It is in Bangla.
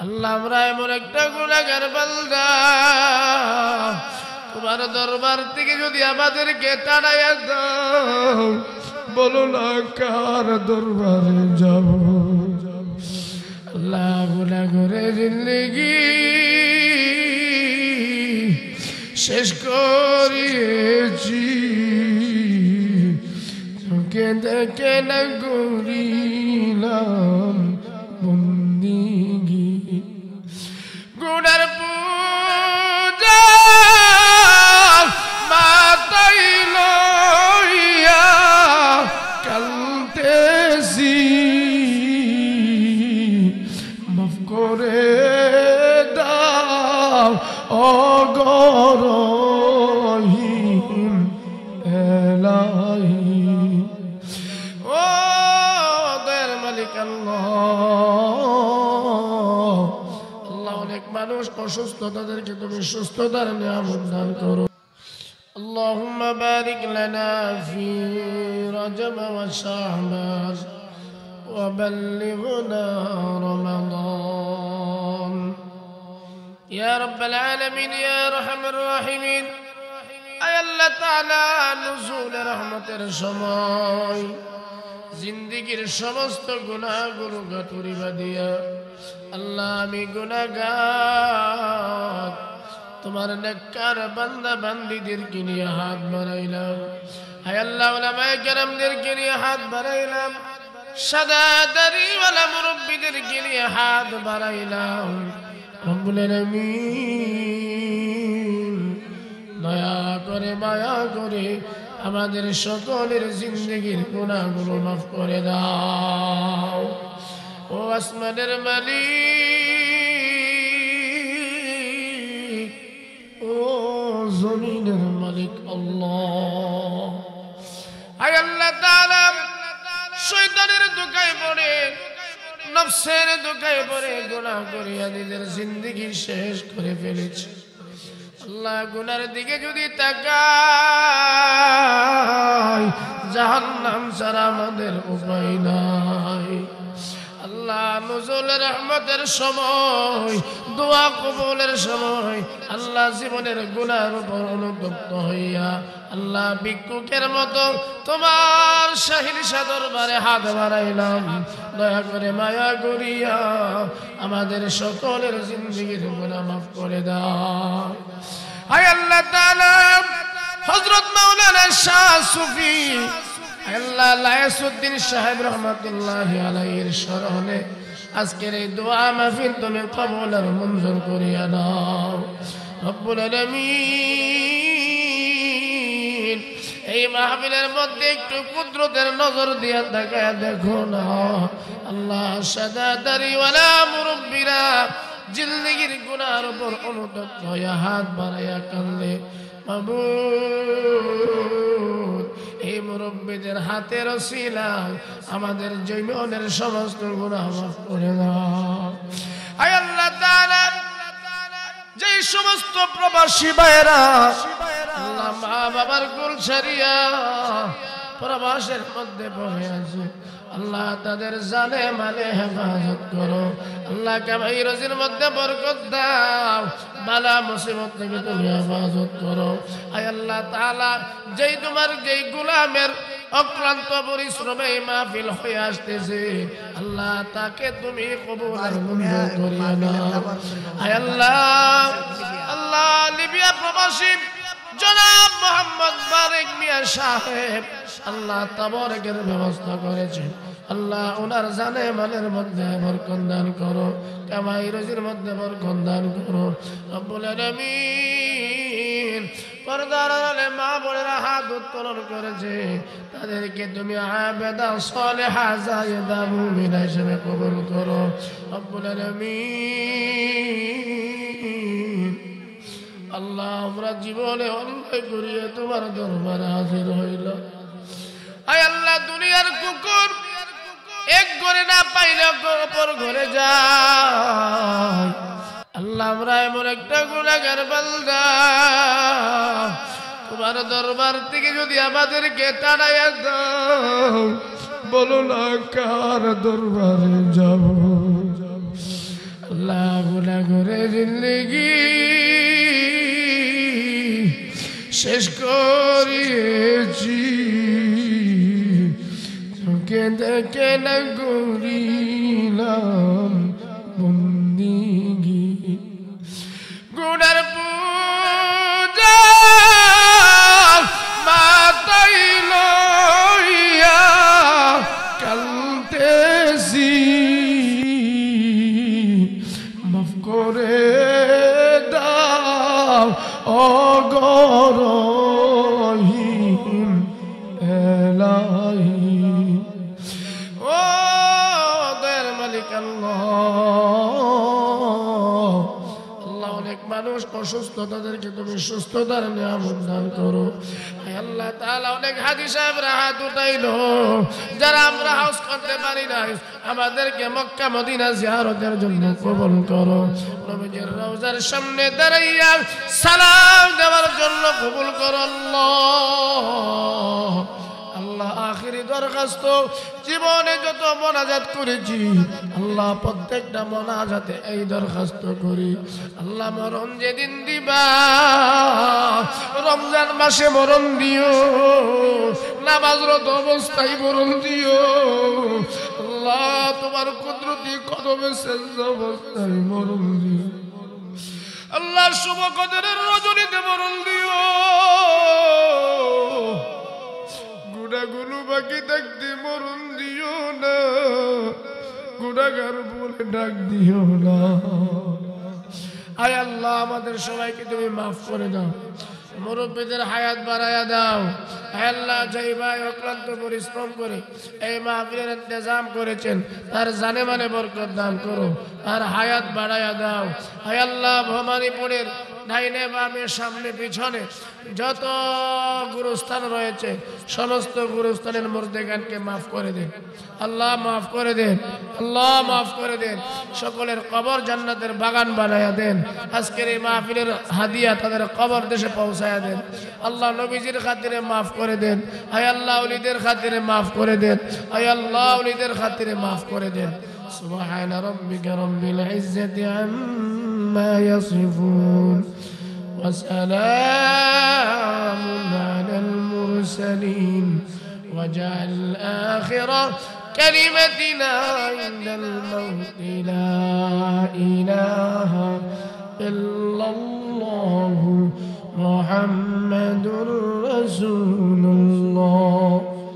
আল্লাহ আমরা এমন একটা গুনাহগার বান্দা, তোমার দরবার থেকে যদি আমাদেরকে তাড়াইয়া দাও, বলো না কার দরবারে যাব। আল্লাহ গুনাহ করে জিন্দেগি শেষ করিয়েছি, চোখে দেখে না করিলাম বন্দিগি। গুনার পূজা মাতাই লইয়া কালতেছি, মাফ করে দাও ও গরহিম এলাহি। ও দয়ার মালিক আল্লাহ, আল্লাহ অনেক মানুষ অসুস্থ, তাদেরকে তুমি সুস্থতার নিয়ামত দান করো। اللهم بارك لنا في رجب وشعبان وبلغنا رمضان يا رب العالمين يا ارحم الراحمين। আয় আল্লাহ তাআলা, নুজুল রহমতের সময় জিন্দেগীর সমস্ত গুনাহগুলো গাতুরিবা দিয়া, আল্লাহ আমি গুনাহগার, তোমার নেককার বান্দা বান্দীদেরকে নিয়ে হাত বাড়াইলাম। হায় আল্লাহ উলামায়ে কেরামদেরকে নিয়ে হাত বাড়াইলাম, সাদা দাড়িওয়ালা মুরব্বিদেরকে নিয়ে হাত বাড়াইলাম। রব্বুল আলামিন দয়া করে মায়া করে আমাদের সকলের জিন্দেগীর গুনাহগুলো মাফ করে দাও। ও আসমানের মালিক, ও জমিনের মালিক আল্লাহ, আয় আল্লাহ তাআলা শয়তানের ধোঁকায় পড়ে, নফসের ধোঁকায় পড়ে গুনাহ করিয়া নিজের জিন্দেগি শেষ করে ফেলেছি। আল্লাহ গুনার দিকে যদি তাকাই, জাহান্নাম ছাড়া আমাদের উপায় নাই। আল্লাহ নুজুল রহমতের সময়, দোয়া কবুলের সময়, আল্লাহ জীবনের গুনার উপর অনুতপ্ত হইয়া আল্লাহ ভিক্ষুকের মতো তোমার শাহিনশা দরবারে হাত বাড়াইলাম। দয়া করে মায়া করিয়া আমাদের সকলের জিন্দেগীর গুনাহ মাফ করে দাও। আয় আল্লাহ তাআলা হযরত মাওলানা শাহ সুফি আল্লাহ লায়াসউদ্দিন সাহেব রহমাতুল্লাহি আলাইহির স্মরণে আজকের এই দোয়া মাহফিল তুমি কবুল আর মঞ্জুর করিয়া নাও। রব্বুল আলামিন এই মাহফিলের মধ্যে একটু কুদরতের নজর দিয়া তাকায় দেখো না আল্লাহ, সাদা দাড়িওয়ালা মুরব্বিরা জিন্দেগীর গুনার উপর অনুতপ্ত হইয়া হাত বাড়াইয়া কান্দে। মাবুদ এই মুরব্বিদের হাতের ওসিলায় আমাদের জীবনের সমস্ত গুনাহ মাফ করে দাও। আয় আল্লাহ তাআলা যে সমস্ত প্রবাসী ভাইরা আল্লাহ মা বাবার কুল ছাড়িয়া প্রবাসের মধ্যে পড়ে আছে, আল্লাহ তাদের জানে মালে হেফাজত করো। আল্লাহ কামাই রুজির মধ্যে বরকত দাও, বালা মুসিবত থেকে তুমি হেফাজত করো। আয় আল্লাহ তাআলা যেই তোমার যেই গোলামের অক্লান্ত পরিশ্রমে মাহফিল হয়ে আসতেছে, আল্লাহ তাকে তুমি কবুল আর মঞ্জুর করিয়া নাও। আয় আল্লাহ, আল্লাহ লিবিয়া প্রবাসী জনাব মোহাম্মদ বারেক মিয়া সাহেব আল্লাহ তাবারকের ব্যবস্থা করেছে, আল্লাহ ওনার জানে মালের মধ্যে বরকত দান করো, কামাই রুজির মধ্যে বরকত দান করো। রব্বুল আলামিন পর্দার আড়ালে মা বোনেরা হাত উত্তোলন করেছে, তাদেরকে তুমি আবেদা সালেহা জায়েদা মুমিনা হিসেবে কবুল করো। রব্বুল আলামিন আল্লাহ আমরা জীবনে অন্যায় করিয়ে তোমার দরবারে হাজির হইল। আয় আল্লাহ দুনিয়ার কুকুর এক ঘরে না পাইলে অপর ঘরে যায়। আল্লাহ আমরা এমন একটা গুনাহগার বান্দা, তোমার দরবার থেকে যদি আমাদেরকে তাড়াইয়া দাও, বলো না কার দরবারে যাব। আল্লাহ গুনাহ করে জিন্দেগি শেষ করিয়েছি, চোখে দেখে না করিলাম বন্দিগি। গুনার পূজা মাতাই লইয়া কালতেছি, মাফ করে দাও অগরহিম এলাহি। ও দয়ার মালিক আল্লাহ, অনেক মানুষ অসুস্থ, তাদেরকে তুমি সুস্থতার নিয়ামত দান করো। আল্লাহ তাআলা অনেক হাজী সাহেবরা হাত উঠাইলো, যারা আমরা হাউস করতে পারি নাই, আমাদেরকে মক্কা মদিনা জিয়ারতের জন্য কবুল করো। নবীজির রওজার সামনে দাঁড়াইয়া সালাম দেওয়ার জন্য কবুল করো আল্লাহ। আল্লাহ আখিরি দরখাস্ত, জীবনে যত মোনাজাত করেছি আল্লাহ প্রত্যেকটা মোনাজাতে এই দরখাস্ত করি, আল্লাহ মরণ যেদিন দিবা রমজান মাসে মরণ দিও, নামাজরত অবস্থায় মরণ দিও আল্লাহ, তোমার কুদরতি কদমে সেজদা অবস্থায় মরণ দিও আল্লাহ, শুভ কদরের রজনীতে মরণ দিও। গুনাহগুলো বাকি থাকতে মরণ দিও না, গুনাহগার বলে ডাক দিও না। আয় আল্লাহ আমাদের সবাইকে তুমি মাফ করে দাও, মুরব্বীদের হায়াত বাড়ায়া দাও। আয় আল্লাহ যেই ভাই অক্লান্ত পরিশ্রম করে এই মাহফিলের ইন্তজাম করেছেন, তার জানে মানে বরকত দান করো, তার হায়াত বাড়ায়া দাও। আয় আল্লাহ ভবানীপুরের ডাইনে বামে সামনে পিছনে যত গুরুস্থান রয়েছে সমস্ত গুরুস্থানের মুর্দেগানকে মাফ করে দেন আল্লাহ, মাফ করে দেন আল্লাহ, মাফ করে দেন। সকলের কবর জান্নাতের বাগান বানায়া দেন। আজকের এই মাহফিলের হাদিয়া তাদের কবর দেশে পৌঁছায়া দেন আল্লাহ। নবীজির খাতিরে মাফ করে দেন। আয় আল্লাহ ওলিদের খাতিরে মাফ করে দেন। আয় আল্লাহ ওলিদের খাতিরে মাফ করে দেন। সুবহান রাব্বিকা রাব্বিল ইজ্জাতি আম্মা ইয়াসিফুন ওয়া সালামুন আলাল মুরসালিন ওয়াজআল আখিরা كلمتنا عند الموت لا إله إلا الله محمد رسول الله